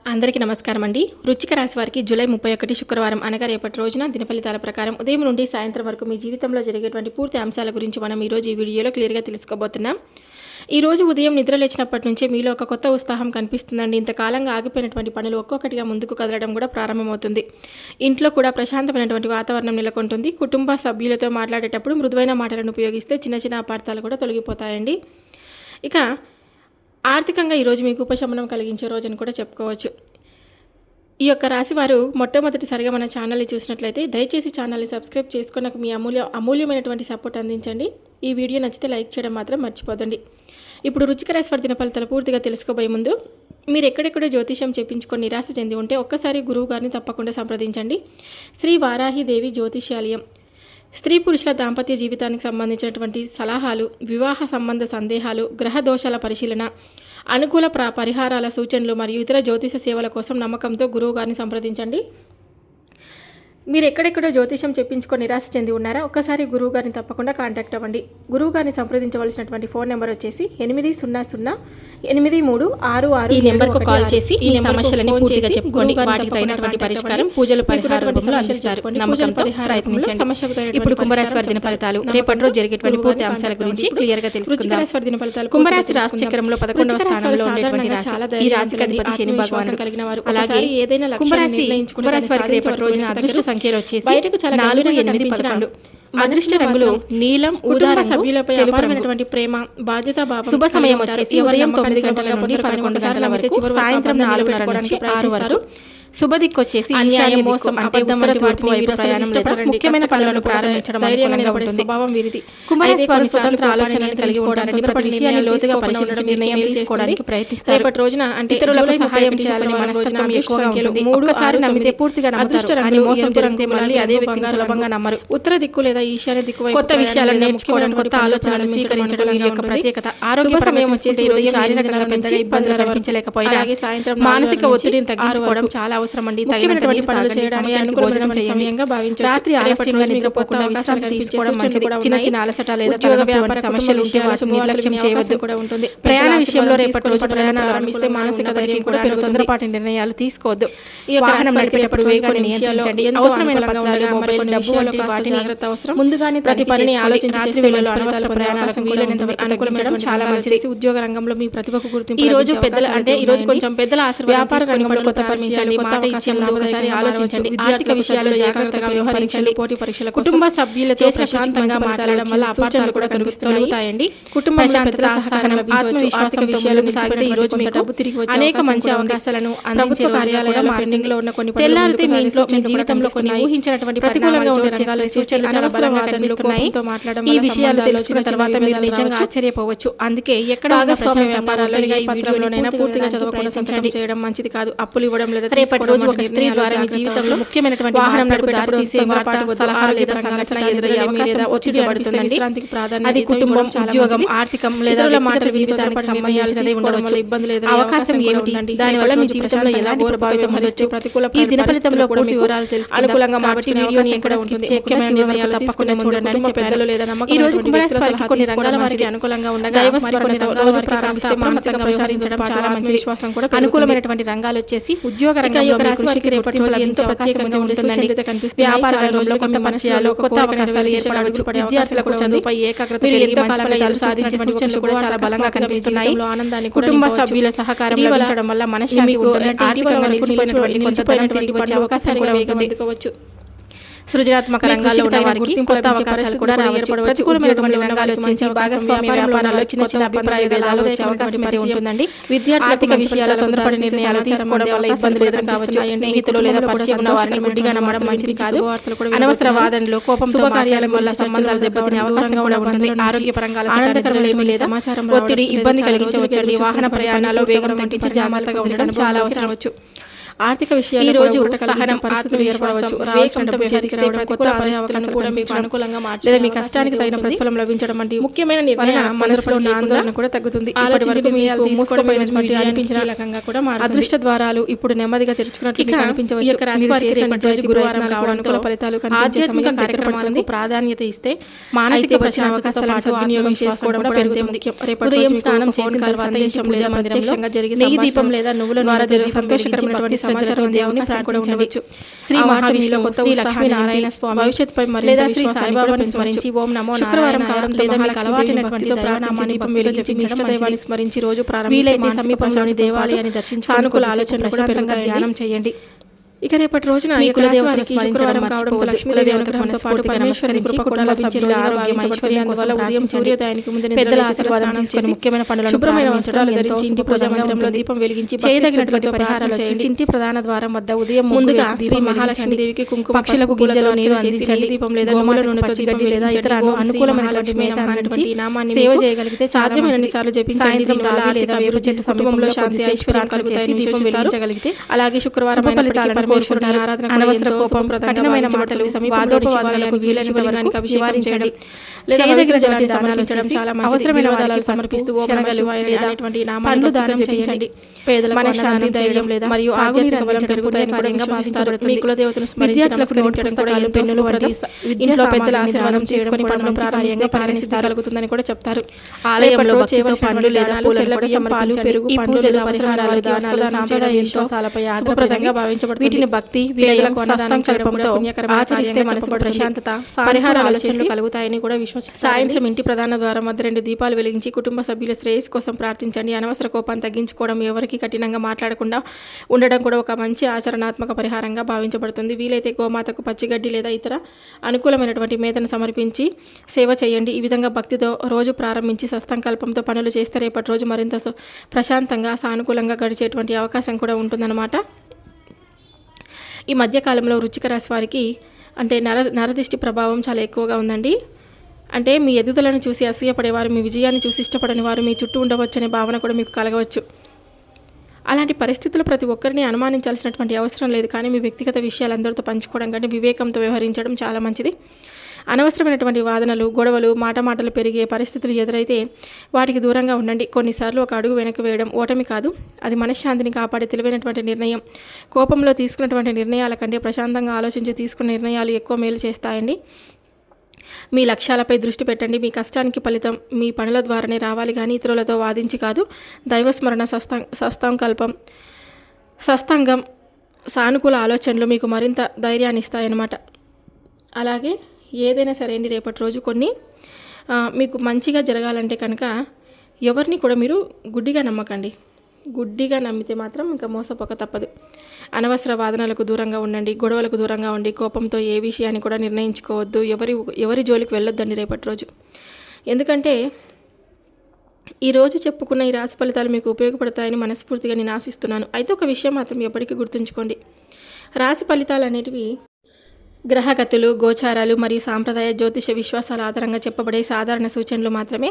అందరికీ నమస్కారం అండి. వృశ్చిక రాశి వారికి జూలై 31 శుక్రవారం అనగా రేపటి రోజున దిన ఫలితాల ప్రకారం ఉదయం నుండి సాయంత్రం వరకు మీ జీవితంలో జరిగేటువంటి పూర్తి అంశాల గురించి మనం ఈరోజు ఈ వీడియోలో క్లియర్గా తెలుసుకోబోతున్నాం. ఈరోజు ఉదయం నిద్ర లేచినప్పటి నుంచే మీలో ఒక కొత్త ఉత్సాహం కనిపిస్తుందండి. ఇంతకాలంగా ఆగిపోయినటువంటి పనులు ఒక్కొక్కటిగా ముందుకు కదలడం కూడా ప్రారంభమవుతుంది. ఇంట్లో కూడా ప్రశాంతమైనటువంటి వాతావరణం నెలకొంటుంది. కుటుంబ సభ్యులతో మాట్లాడేటప్పుడు మృదువైన మాటలను ఉపయోగిస్తే చిన్న చిన్న అపార్థాలు కూడా తొలగిపోతాయండి. ఇక ఆర్థికంగా ఈరోజు మీకు ఉపశమనం కలిగించే రోజుని కూడా చెప్పుకోవచ్చు. ఈ యొక్క రాశి వారు మొట్టమొదటిసారిగా మన ఛానల్ని చూసినట్లయితే దయచేసి ఛానల్ని సబ్స్క్రైబ్ చేసుకొని నాకు మీ అమూల్యమైనటువంటి సపోర్ట్ అందించండి. ఈ వీడియో నచ్చితే లైక్ చేయడం మాత్రం మర్చిపోదండి. ఇప్పుడు వృశ్చిక రాశి వారి దిన ఫలితాలు పూర్తిగా తెలుసుకోబోయే ముందు మీరు ఎక్కడెక్కడో జ్యోతిషం చెప్పించుకొని నిరాశ చెంది ఉంటే ఒక్కసారి గురువు గారిని తప్పకుండా సంప్రదించండి. శ్రీ వారాహిదేవి జ్యోతిష్యాలయం స్త్రీ పురుషుల దాంపత్య జీవితానికి సంబంధించినటువంటి సలహాలు, వివాహ సంబంధ సందేహాలు, గ్రహ దోషాల పరిశీలన, అనుకూల పరిహారాల సూచనలు మరియు ఇతర జ్యోతిష సేవల కోసం నమ్మకంతో గురువు గారిని సంప్రదించండి. మీరు ఎక్కడెక్కడో జ్యోతిషం చెప్పించుకొని నిరాశ చెంది ఉన్నారా? ఒక్కసారి గురువు గారిని తప్పకుండా కాంటాక్ట్ అవ్వండి. గురువు గారిని సంప్రదించవలసినటువంటి ఫోన్ నెంబర్ వచ్చేసి 800-8366 ఈ నెంబర్కు కాల్ చేసి ఈ సమస్యలను పూర్తిగా చెప్పుకోండి. వాటికి తగినటువంటి పరిష్కారం పూజలు పరిహారాలు అందిస్తారు. నమ్మకంతో ప్రయత్నించండి. ఇప్పుడు కుంభరాశి వారి దిన ఫలితాలు రేపటి రోజు జరిగేటువంటి పూర్తి అంశాల గురించి క్లియర్ గా తెలుసుకుందాం. కుంభరాశి రాశి చక్రంలో 11వ స్థానంలో ఉండేటువంటి రాశి. ఈ రాశికి అధిపతి శని భగవానుడు కలిగిన వారు. అలాగే ఏదైనా కుంభరాశి వారికి రేపటి రోజున అదృష్ట సంఖ్యలు వచ్చేసి బయటకు చాలా 4, 8, 11. అదృష్ట రంగులు నీలం, ఊదా రంగు. సభ్యులపై అపారమైనటువంటి ప్రేమ, బాధ్యత భావం. శుభ సమయం వచ్చేసి ఉదయం 9 గంటల నుండి 11 గంటల వరకు, సాయంత్రం 4:30 నుంచి 6 వరకు. శుభ దిక్కు వచ్చేసి అన్యాయం, మోసం, అబద్ధం, తూర్పు వైపు ప్రయాణం లేదా ముఖ్యమైన పనులను ప్రారంభించడం అనుకూలంగా ఉంటుంది. స్వభావం వీరిది. కుంభరాశి వారు స్వతంత్ర ఆలోచనలు కలిగి ఉండడానికి, ప్రతి విషయాన్ని లోతుగా పరిశీలించి నిర్ణయం తీసుకోవడానికి ప్రయత్నిస్తారు. రేపటి రోజున అంటే ఇతరులకు సహాయం చేయాలని మనస్తత్వం ఎక్కువగా ఉంటుంది. ఒక్కసారి నమ్మితే పూర్తిగా నమ్ముతారు అని మోసం జరిగితే మళ్ళీ అదే వ్యక్తిగా సులభంగా నమ్మరు. ఉత్తర దిక్కు లేదా ఈశాన్య దిక్కు కొత్త విషయాలను నేర్చుకోవడం, కొత్త ఆలోచనలను స్వీకరించడం వీరి యొక్క ప్రత్యేకత. ఆరోగ్య సమయం వచ్చేసి శారీరకంగా పెద్దగా ఇబ్బందులు అనిపించలేకపోయినా అలాగే సాయంత్రం మానసిక ఒత్తిడిని తగ్గించుకోవడం చాలా అవసరం అండి. తగినటువంటి పనులు చేయడానికి భోజనం సమయంగా భావించారు. రాత్రి ఆలస్యంగా నిద్రపోకుండా విశ్రాంతి తీసుకోవడం మంచిది. చిన్న చిన్న అలసట లేదా ఉద్యోగ వ్యాపార సమస్యల విషయాలు నిర్లక్ష్యం చేయవద్దు కూడా ఉంటుంది. ప్రయాణ విషయంలో రేపటి రోజు ప్రయాణాలు ఆరంభిస్తే మానసిక ధైర్యం కూడా పెరుగుతుంది. తొందరపాటి నిర్ణయాలు తీసుకోవద్దు. ఈ వాహనం నడిపేటప్పుడు వేగాన్ని నియంత్రించండి. అవసరమైన పత్రాలు, మొబైల్, డబ్బు వంటి వాటి జాగ్రత్త అవసరం. ముందుగానే ప్రతి పనిని ఆలోచించి వేళల్లో అనవసర ప్రయాణాలకు వీలైనంత అనుకూలించడం చాలా మంచిది. ఉద్యోగ రంగంలో మీ ప్రతిభకు గుర్తింపు. ఈ రోజు పెద్దల అంటే ఈ రోజు కొంచెం పెద్దల ఆశీర్వాదం. వ్యాపార రంగంలో కొత్త పరిచయాలు, కొత్త ఒకసారి ఆలోచించండి. ఆర్థిక విషయాల్లో జాగ్రత్తగా వ్యవహరించండి. పోటీ పరీక్షల కుటుంబ సభ్యులతో ప్రశాంతంగా మాట్లాడడం వల్ల అపార్థాలు కూడా కలుగుతాయండి. కుటుంబ శాంతత, సహకారం లభించవచ్చు. ఆర్థిక విషయాలకు సాగితే ఈ రోజు మీకు డబ్బు తిరిగి వచ్చే అనేక మంచి అవకాశాలను అందించే కార్యాలయాల పెండింగ్ లో ఉన్న కొన్ని తెల్లారితే మీ ఇంట్లో మీ జీవితంలో కొన్ని ఊహించినటువంటి ప్రతికూలంగా ఉండే రంగాలు సూచనలు చాలా బలంగా కనిపిస్తున్నాయి. ఈ విషయాలు తెలుసుకున్న తర్వాత మీరు నిజంగా ఆశ్చర్యపోవచ్చు. అందుకే ఎక్కడ స్వామి వ్యాపారాల్లో ఏ పత్రంలోనైనా పూర్తిగా చదవకుండా సంతకం చేయడం మంచిది కాదు. అప్పులు ఇవ్వడం లేదా రేపటి రోజు ఒక స్త్రీ ద్వారా మీ జీవితంలో ముఖ్యమైనటువంటి వాహనం నడిపేటప్పుడు తీసే వార్త, సలహాలు లేదా సంఘటన ఎదురయ్యే అవకాశం ఒత్తిడిపడుతుంది. విశ్రాంతికి ప్రాధాన్యత. అది కుటుంబం, ఉద్యోగం, ఆర్థికం లేదా మాటల జీవితానికి సంబంధించినది ఉండవచ్చు. ఇబ్బందులు లేదా అవకాశం ఏమిటి? దానివల్ల మీ జీవితంలో ఎలా ప్రభావితం అవ్వచ్చు? ప్రతికూల ఈ దిన ఫలితంలో పూర్తి వివరాలు తెలుసు అనుకూలంగా కాబట్టి వీడియో ఎక్కడ ఉంటుంది. ముఖ్యమైన నిర్ణయాలు తప్పకుండా చూడండి. పెద్దలు లేదా నమ్మకం. ఈ రోజు కుంభరాశి వారికి కొన్ని రంగాల వారికి అనుకూలంగా ఉండగా దైవ స్మరణతో రోజు ప్రారంభిస్తే మానసికంగా విచారించడం చాలా మంచి విశ్వాసం కూడా అనుకూలమైనటువంటి రంగాలు వచ్చేసి ఉద్యోగ రంగంలో రాశి వారికి రేపటి రోజు ఎంతో ప్రత్యేకంగా ఉంటుందండి. వ్యాపార రంగంలో కొత్త పరిచయాలు, కొత్త అవకాశాలు ఏర్పడవచ్చు. విద్యార్థులకు చదువుపై ఏకాగ్రత పెరిగి మంచి ఫలితాలు సాధించే సూచనలు కూడా చాలా బలంగా కనిపిస్తున్నాయి. ఆనందాన్ని కుటుంబ సభ్యుల సహకారం లభించడం వల్ల మనశ్శాంతి ఉంటుంది. ఆర్థికంగా నిలిచిపోయినటువంటి కొత్త తిరిగి వచ్చే అవకాశాలు కూడా అందుకోవచ్చు. సృజనాత్మక రంగాల్లో ఉన్న వారికి కొత్త అవకాశాలు కూడా ఏర్పడవచ్చు. ప్రతికూలమైన రంగాలు వచ్చేసి భాగస్వామ్య వ్యాపారాల్లో చిన్న చిన్న అభిప్రాయ భేదాలు వచ్చే అవకాశం అయితే ఉంటుందండి. విద్యార్థుల విషయాల్లో తొందరపడి నిర్ణయాలు తీసుకోవడం వల్ల ఇబ్బందులు ఎదుర్కోవచ్చు. స్నేహితులు లేదా పరిచయం ఉన్న వారిని గుడ్డిగా నమ్మడం మంచిది కాదు. అనవసర వాదనలు, కోపంతో కార్యాలయం వల్ల సంబంధాలు దెబ్బతినే అవకాశం కూడా ఉంటుంది. ఆరోగ్యపరంగా ఆనందకరమైన ఏమీ లేదా ఒత్తిడి ఇబ్బంది కలిగించవచ్చు. వాహన ప్రయాణాల్లో వేగం తగ్గించి జాగ్రత్తగా ఉండడం చాలా అవసరం. ఆర్థిక విషయాలు ఈ రోజు సహనం పరిస్థితులు ఏర్పడవచ్చు, రావాల్సినంత విచారిస్తే ప్రతికూల పరిస్థితులను కూడా మీకు అనుకూలంగా లేదా మీ కష్టానికి తగిన ప్రతిఫలం లభించడం వంటి ముఖ్యమైన నిర్ణయం మనసులో ఉన్న ఆందోళన కూడా తగ్గుతుంది. ఇప్పటి వరకు మీకు మూసుకుపోయినటువంటి అనిపించిన రకంగా కూడా అదృష్ట ద్వారాలు ఇప్పుడు నెమ్మదిగా తెరుచుకున్నట్లు కనిపించవచ్చు. గురువారం కావడంతో ఫలితాలు ఆధ్యాత్మిక కార్యక్రమాలకు ప్రాధాన్యత ఇస్తే మానసిక వచ్చిన అవకాశాలను సద్వినియోగం చేసుకోవడం కూడా పెరుగుతుంది. ఉదయం స్నానం చేసిన తర్వాత పూజా మందిరంలో జరిగే నెయ్యి దీపం లేదా నువ్వుల ద్వారా జరిగే సంతోషకరమైనటువంటి సమాచారం దేవుని కూడా ఉండవచ్చు. శ్రీ మహావిష్ణులో కొత్త శ్రీ లక్ష్మీనారాయణ స్వామి భవిష్యత్తుపై లేదా శ్రీ సాయిబాబాను స్మరించి ఓం నమో శుక్రవారం కావడం లేదా మీకు అలవాటైనటువంటి దైవనామాన్ని దీపం వెలిగించి మీ ఇష్టదైవాన్ని స్మరించి రోజు వీలైతే సమీపంలోని దేవాలయాన్ని దర్శించి సానుకూల ఆలోచనలు కూడా పెరుగుతాయి. ధ్యానం చేయండి. ఇక రేపటి రోజున ఈ కులదేవారికి శుక్రవారం కావడంతో లక్ష్మీదేవి అనుగ్రహంతో పాటు పరమేశ్వరుని కృప కూడా లభించే ఆరోగ్యం ఐశ్వర్యాన్ని ఉదయం సూర్యోదయానికి ముందు పెద్దల ఆశీర్వాదం తీసుకొని ముఖ్యమైన పనులను శుభ్రమైన వస్త్రాలు ధరించి ఇంటి పూజా మందిరంలో దీపం వెలిగించి చేయదగినటువంటి పరిహారాలు చేసి ఇంటి ప్రధాన ద్వారం వద్ద ఉదయం ముందుగా శ్రీ మహాలక్ష్మీదేవికి కుంకుమ పక్షులకు గింజలో నీరు అందించండి. దీపం లేదా గోమూల నూనెతో గడ్డి లేదా ఇతర అనుకూలమైనటువంటి నామాన్ని సేవ చేయగలిగితే సాధ్యమైనన్ని సార్లు జపించండి. కుటుంబంలో శాంతి ఐశ్వర్యం కలుగుతాయి. దీపం వెలిగించగలిగితే అలాగే శుక్రవారం ఫలితాలను అనవసర కోపం, కఠినమైన మాటలు, వాదోపవాదాలకు వీలైన వర్గానికి అభిషేకం చేయడం, చేయదగిన జలాన్ని సమర్పించడం, చాలా అవసరమైన వాదాలు సమర్పిస్తూ పండ్లు దానం చేయించండి. పేదల మనశ్శాంతి, ధైర్యం లేదా మరియు ఆధ్యాత్మిక బలం పెరుగుతాయని కూడా భావిస్తారు. మీ కులదేవతను స్మరించడానికి పెన్నులు ఇంట్లో పెద్దల ఆశీర్వాదం చేసుకుని పనులు ప్రారంభిస్తే పరిస్థితి కలుగుతుందని కూడా చెప్తారు. ఆలయంలో భక్తితో పండ్లు లేదా పాలు, పెరుగు, పూజలు, పరిహారాలు, దానాలు, సాంప్రదాయంతో శుభప్రదంగా భావించబడుతుంది. భక్తి ఆచరిస్తే మనసుకు ప్రశాంతత, పరిహార ఆలోచనలు కలుగుతాయని కూడా విశ్వసిస్తారు. సాయంత్రం ఇంటి ప్రధాన ద్వారం వద్ద 2 దీపాలు వెలిగించి కుటుంబ సభ్యుల శ్రేయస్ కోసం ప్రార్థించండి. అనవసర కోపాన్ని తగ్గించుకోవడం, ఎవరికి కఠినంగా మాట్లాడకుండా ఉండడం కూడా ఒక మంచి ఆచరణాత్మక పరిహారంగా భావించబడుతుంది. వీలైతే గోమాతకు పచ్చిగడ్డి లేదా ఇతర అనుకూలమైనటువంటి మేతను సమర్పించి సేవ చేయండి. ఈ విధంగా భక్తితో రోజు ప్రారంభించి సత్సంకల్పంతో పనులు చేస్తే రేపటి రోజు మరింత ప్రశాంతంగా సానుకూలంగా గడిచేటువంటి అవకాశం కూడా ఉంటుందన్నమాట. ఈ మధ్యకాలంలో వృశ్చిక రాశి వారికి అంటే నరదిష్టి ప్రభావం చాలా ఎక్కువగా ఉందండి. అంటే మీ ఎదుగుదలను చూసి అసూయపడేవారు, మీ విజయాన్ని చూసి ఇష్టపడని వారు మీ చుట్టూ ఉండవచ్చనే భావన కూడా మీకు కలగవచ్చు. అలాంటి పరిస్థితులు ప్రతి ఒక్కరిని అనుమానించాల్సినటువంటి అవసరం లేదు. కానీ మీ వ్యక్తిగత విషయాలు అందరితో పంచుకోవడం కంటే వివేకంతో వ్యవహరించడం చాలా మంచిది. అనవసరమైనటువంటి వాదనలు, గొడవలు, మాటలు పెరిగే పరిస్థితులు ఎదురైతే వాటికి దూరంగా ఉండండి. కొన్నిసార్లు ఒక అడుగు వెనక్కి వేయడం ఓటమి కాదు, అది మనశ్శాంతిని కాపాడే తెలివైనటువంటి నిర్ణయం. కోపంలో తీసుకున్నటువంటి నిర్ణయాల కంటే ప్రశాంతంగా ఆలోచించి తీసుకున్న నిర్ణయాలు ఎక్కువ మేలు చేస్తాయండి. మీ లక్ష్యాలపై దృష్టి పెట్టండి. మీ కష్టానికి ఫలితం మీ పనుల ద్వారానే రావాలి, కానీ ఇతరులతో వాదించి కాదు. దైవస్మరణ, సస్తంగం, సానుకూల ఆలోచనలు మీకు మరింత ధైర్యాన్ని ఇస్తాయన్నమాట. అలాగే ఏదైనా సరే అండి, రేపటి రోజు కొన్ని మీకు మంచిగా జరగాలంటే కనుక ఎవరిని కూడా మీరు గుడ్డిగా నమ్మకండి. గుడ్డిగా నమ్మితే మాత్రం ఇంకా మోసపోక తప్పదు. అనవసర వాదనలకు దూరంగా ఉండండి, గొడవలకు దూరంగా ఉండి కోపంతో ఏ విషయాన్ని కూడా నిర్ణయించుకోవద్దు. ఎవరి జోలికి వెళ్ళొద్దండి రేపటి రోజు. ఎందుకంటే ఈరోజు చెప్పుకున్న ఈ రాశి ఫలితాలు మీకు ఉపయోగపడతాయని మనస్ఫూర్తిగా నేను ఆశిస్తున్నాను. అయితే ఒక విషయం మాత్రం ఎప్పటికీ గుర్తుంచుకోండి, రాశి ఫలితాలు అనేటివి గ్రహగతులు, గోచారాలు మరియు సాంప్రదాయ జ్యోతిష విశ్వాసాల ఆధారంగా చెప్పబడే సాధారణ సూచనలు మాత్రమే.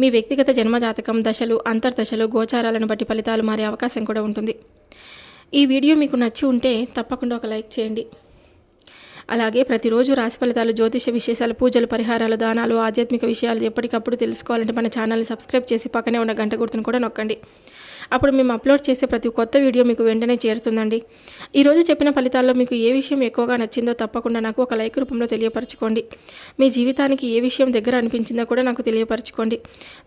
మీ వ్యక్తిగత జన్మజాతకం, దశలు, అంతర్దశలు, గోచారాలను బట్టి ఫలితాలు మారే అవకాశం కూడా ఉంటుంది. ఈ వీడియో మీకు నచ్చి ఉంటే తప్పకుండా ఒక లైక్ చేయండి. అలాగే ప్రతిరోజు రాశి ఫలితాలు, జ్యోతిష విశేషాలు, పూజలు, పరిహారాలు, దానాలు, ఆధ్యాత్మిక విషయాలు ఎప్పటికప్పుడు తెలుసుకోవాలంటే మన ఛానల్ని సబ్స్క్రైబ్ చేసి పక్కనే ఉన్న గంట గుర్తును కూడా నొక్కండి. అప్పుడు మేము అప్లోడ్ చేసే ప్రతి కొత్త వీడియో మీకు వెంటనే చేరుతుందండి. ఈరోజు చెప్పిన ఫలితాల్లో మీకు ఏ విషయం ఎక్కువగా నచ్చిందో తప్పకుండా నాకు ఒక లైక్ రూపంలో తెలియపరచుకోండి. మీ జీవితానికి ఏ విషయం దగ్గర అనిపించిందో కూడా నాకు తెలియపరచుకోండి.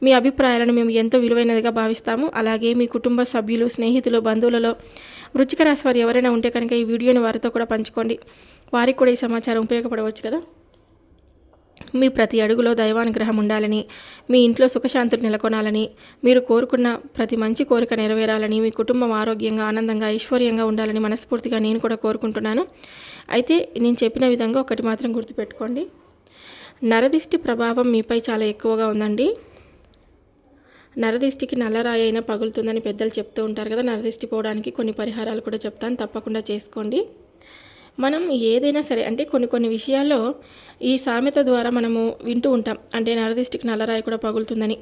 మీ అభిప్రాయాలను మేము ఎంతో విలువైనదిగా భావిస్తాము. అలాగే మీ కుటుంబ సభ్యులు, స్నేహితులు, బంధువులలో వృశ్చిక రాశి వారు ఎవరైనా ఉంటే కనుక ఈ వీడియోని వారితో కూడా పంచుకోండి. వారికి కూడా ఈ సమాచారం ఉపయోగపడవచ్చు కదా. మీ ప్రతి అడుగులో దైవానుగ్రహం ఉండాలని, మీ ఇంట్లో సుఖశాంతులు నెలకొనాలని, మీరు కోరుకున్న ప్రతి మంచి కోరిక నెరవేరాలని, మీ కుటుంబం ఆరోగ్యంగా, ఆనందంగా, ఐశ్వర్యంగా ఉండాలని మనస్ఫూర్తిగా నేను కూడా కోరుకుంటున్నాను. అయితే నేను చెప్పిన విధంగా ఒకటి మాత్రం గుర్తుపెట్టుకోండి, నరదిష్టి ప్రభావం మీపై చాలా ఎక్కువగా ఉందండి. నరదిష్టికి నల్లరాయి అయినా పగులుతుందని పెద్దలు చెప్తూ ఉంటారు కదా. నరదిష్టి పోవడానికి కొన్ని పరిహారాలు కూడా చెప్తాను, తప్పకుండా చేసుకోండి. మనం ఏదైనా సరే అంటే కొన్ని విషయాల్లో ఈ సామెత ద్వారా మనము వింటూ ఉంటాం, అంటే నరదిష్టికి నల్లరాయి కూడా పగులుతుందని.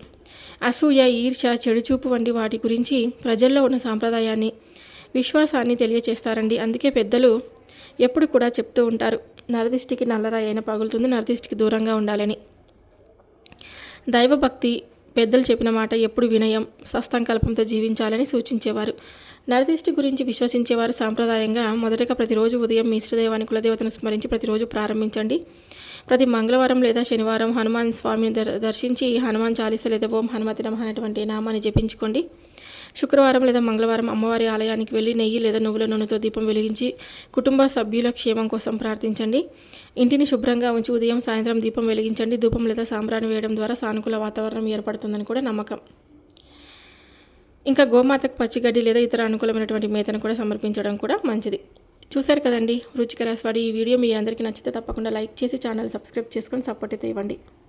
అసూయ, ఈర్ష్య, చెడుచూపు వంటి వాటి గురించి ప్రజల్లో ఉన్న సాంప్రదాయాన్ని విశ్వాసాన్ని తెలియచేస్తారండి. అందుకే పెద్దలు ఎప్పుడు కూడా చెప్తూ ఉంటారు, నరదిష్టికి నల్లరాయి అయినా పగులుతుంది, నరదిష్టికి దూరంగా ఉండాలని. దైవభక్తి, పెద్దలు చెప్పిన మాట ఎప్పుడు వినయం, సత్సంకల్పంతో జీవించాలని సూచించేవారు. నరదిష్టి గురించి విశ్వసించేవారు సాంప్రదాయంగా మొదటగా ప్రతిరోజు ఉదయం మీ ఇష్టదైవాన్ని కులదేవతను స్మరించి ప్రతిరోజు ప్రారంభించండి. ప్రతి మంగళవారం లేదా శనివారం హనుమాన్ స్వామిని దర్శించి హనుమాన్ చాలీస లేదా ఓం హనుమతి నమః అనేటువంటి నామాన్ని జపించుకోండి. శుక్రవారం లేదా మంగళవారం అమ్మవారి ఆలయానికి వెళ్ళి నెయ్యి లేదా నువ్వుల నూనెతో దీపం వెలిగించి కుటుంబ సభ్యుల క్షేమం కోసం ప్రార్థించండి. ఇంటిని శుభ్రంగా ఉంచి ఉదయం సాయంత్రం దీపం వెలిగించండి. ధూపం లేదా సాంబ్రాణి వేయడం ద్వారా సానుకూల వాతావరణం ఏర్పడుతుందని కూడా నమ్మకం. ఇంకా గోమాతకు పచ్చిగడ్డి లేదా ఇతర అనుకూలమైనటువంటి మేతను కూడా సమర్పించడం కూడా మంచిది. చూశారు కదండి వృశ్చిక రాశి వారి ఈ వీడియో మీ అందరికీ నచ్చితే తప్పకుండా లైక్ చేసి ఛానల్ సబ్స్క్రైబ్ చేసుకొని సపోర్ట్ అయితే ఇవ్వండి.